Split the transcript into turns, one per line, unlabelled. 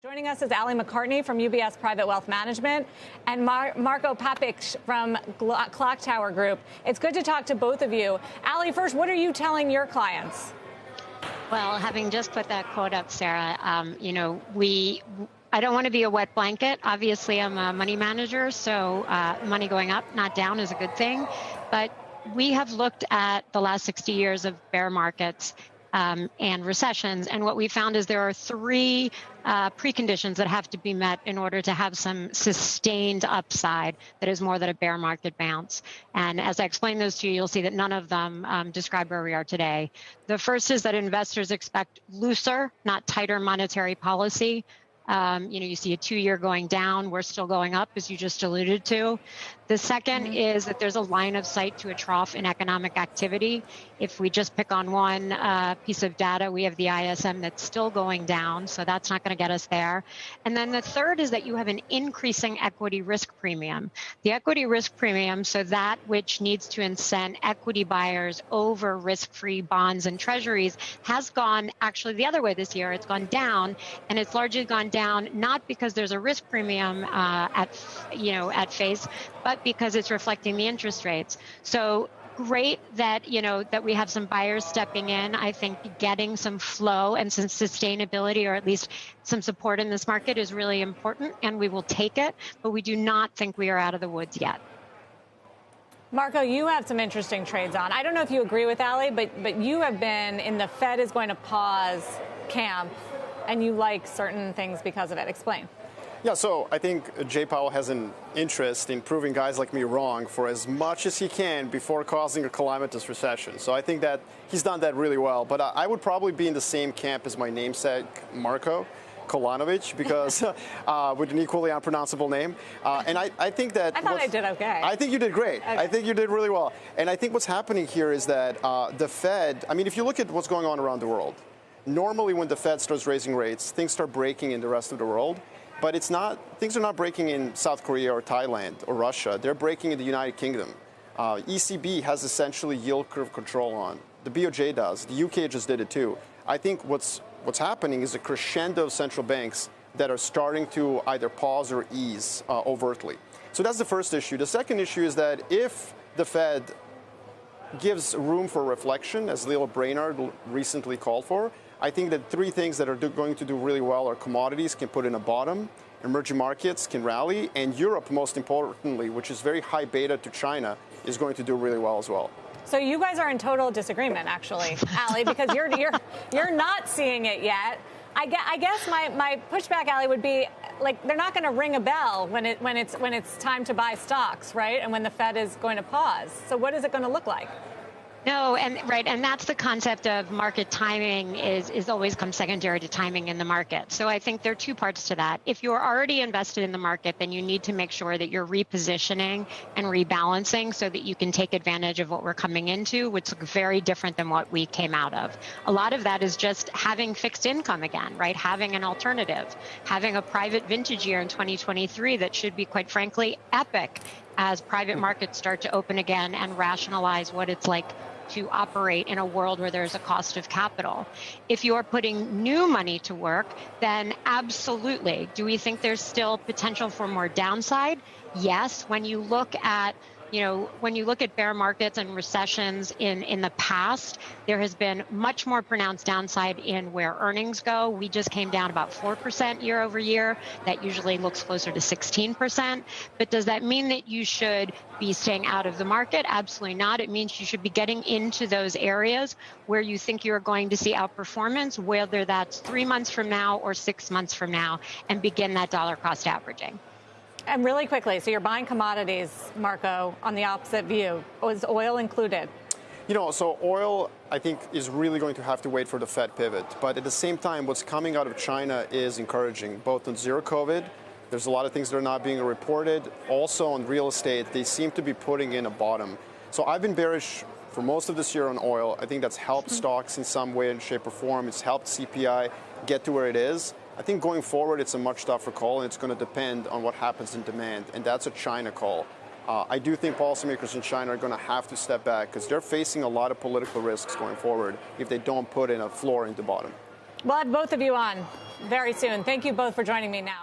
Joining us is Alli McCartney from UBS Private Wealth Management and Marco Papich from Clock Tower Group. It's good to talk to both of you. Alli, first, what are you telling your clients?
Well, having just put that quote up, Sarah, I don't want to be a wet blanket. Obviously, I'm a money manager, so money going up, not down, is a good thing. But we have looked at the last 60 years of bear markets and recessions, and what we found is there are three preconditions that have to be met in order to have some sustained upside that is more than a bear market bounce. And as I explain those to you, you'll see that none of them describe where we are today. The first is that investors expect looser, not tighter monetary policy. You see a 2-year going down. We're still going up, as you just alluded to. The second is that there's a line of sight to a trough in economic activity. If we just pick on one piece of data, we have the ISM that's still going down, so that's not going to get us there. And then the third is that you have an increasing equity risk premium. The equity risk premium, so that which needs to incent equity buyers over risk-free bonds and treasuries, has gone actually the other way this year. It's gone down, and it's largely gone down not because there's a risk premium at face, but because it's reflecting the interest rates. So great that that we have some buyers stepping in. I think getting some flow and some sustainability, or at least some support in this market, is really important, and we will take it. But we do not think we are out of the woods yet.
Marco, you have some interesting trades on. I don't know if you agree with Alli, but you have been in the Fed is going to pause camp, and you like certain things because of it. Explain.
Yeah, so I think Jay Powell has an interest in proving guys like me wrong for as much as he can before causing a calamitous recession. So I think that he's done that really well. But I would probably be in the same camp as my namesake, Marko Kolanovic, because with an equally unpronounceable name. And I think that...
I thought I did okay.
I think you did great. Okay. I think you did really well. And I think what's happening here is that the Fed, I mean, if you look at what's going on around the world, normally when the Fed starts raising rates, things start breaking in the rest of the world. But things are not breaking in South Korea or Thailand or Russia. They're breaking in the United Kingdom. ECB has essentially yield curve control on. The BOJ does. The UK just did it too. I think what's happening is a crescendo of central banks that are starting to either pause or ease overtly. So that's the first issue. The second issue is that if the Fed gives room for reflection, as Leo Brainard recently called for, I think that three things that are going to do really well are commodities can put in a bottom, emerging markets can rally, and Europe, most importantly, which is very high beta to China, is going to do really well as well.
So you guys are in total disagreement, actually, Alli, because you're not seeing it yet. I guess my pushback, Alli, would be like they're not going to ring a bell when it's time to buy stocks, right? And when the Fed is going to pause. So what is it going to look like?
No, and that's the concept of market timing is always comes secondary to timing in the market. So I think there are two parts to that. If you're already invested in the market, then you need to make sure that you're repositioning and rebalancing so that you can take advantage of what we're coming into, which looks very different than what we came out of. A lot of that is just having fixed income again, right? Having an alternative, having a private vintage year in 2023 that should be, quite frankly, epic as private markets start to open again and rationalize what it's like to operate in a world where there's a cost of capital. If you're putting new money to work, then absolutely. Do we think there's still potential for more downside? Yes. When you look at bear markets and recessions in the past, there has been much more pronounced downside in where earnings go. We just came down about 4% year over year. That usually looks closer to 16%. But does that mean that you should be staying out of the market? Absolutely not. It means you should be getting into those areas where you think you're going to see outperformance, whether that's 3 months from now or 6 months from now, and begin that dollar cost averaging.
And really quickly, so you're buying commodities, Marco, on the opposite view. Is oil included?
So oil, I think, is really going to have to wait for the Fed pivot. But at the same time, what's coming out of China is encouraging, both on zero COVID. There's a lot of things that are not being reported. Also on real estate, they seem to be putting in a bottom. So I've been bearish for most of this year on oil. I think that's helped stocks in some way, shape, or form. It's helped CPI get to where it is. I think going forward, it's a much tougher call, and it's going to depend on what happens in demand, and that's a China call. I do think policymakers in China are going to have to step back because they're facing a lot of political risks going forward if they don't put in a floor into bottom.
We'll have both of you on very soon. Thank you both for joining me now.